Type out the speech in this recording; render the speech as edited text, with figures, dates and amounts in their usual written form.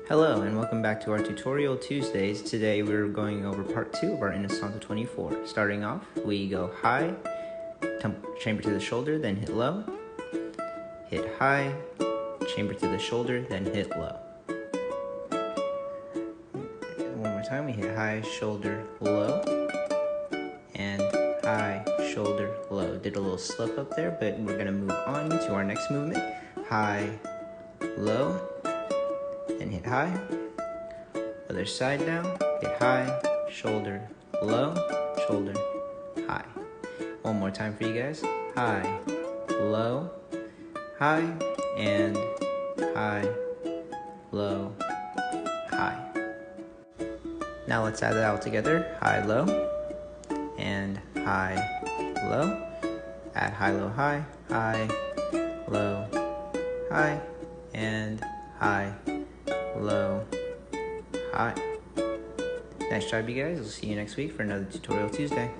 Hello and welcome back to our Tutorial Tuesdays. Today we're going over part 2 of our Inosanto 24. Starting off, we go high, chamber to the shoulder, then hit low, hit high, chamber to the shoulder, then hit low. One more time, we hit high, shoulder, low, and high, shoulder, low. Did a little slip up there, but we're going to move on to our next movement. High, low, and hit high. Other side now, hit high, shoulder, low, shoulder, high. One more time for you guys. High, low, high, and high, low, high. Now let's add that all together. High, low, and high, low. Add high, low, high, low, high, and high, low, high. Nice job, you guys. We'll see you next week for another Tutorial Tuesday.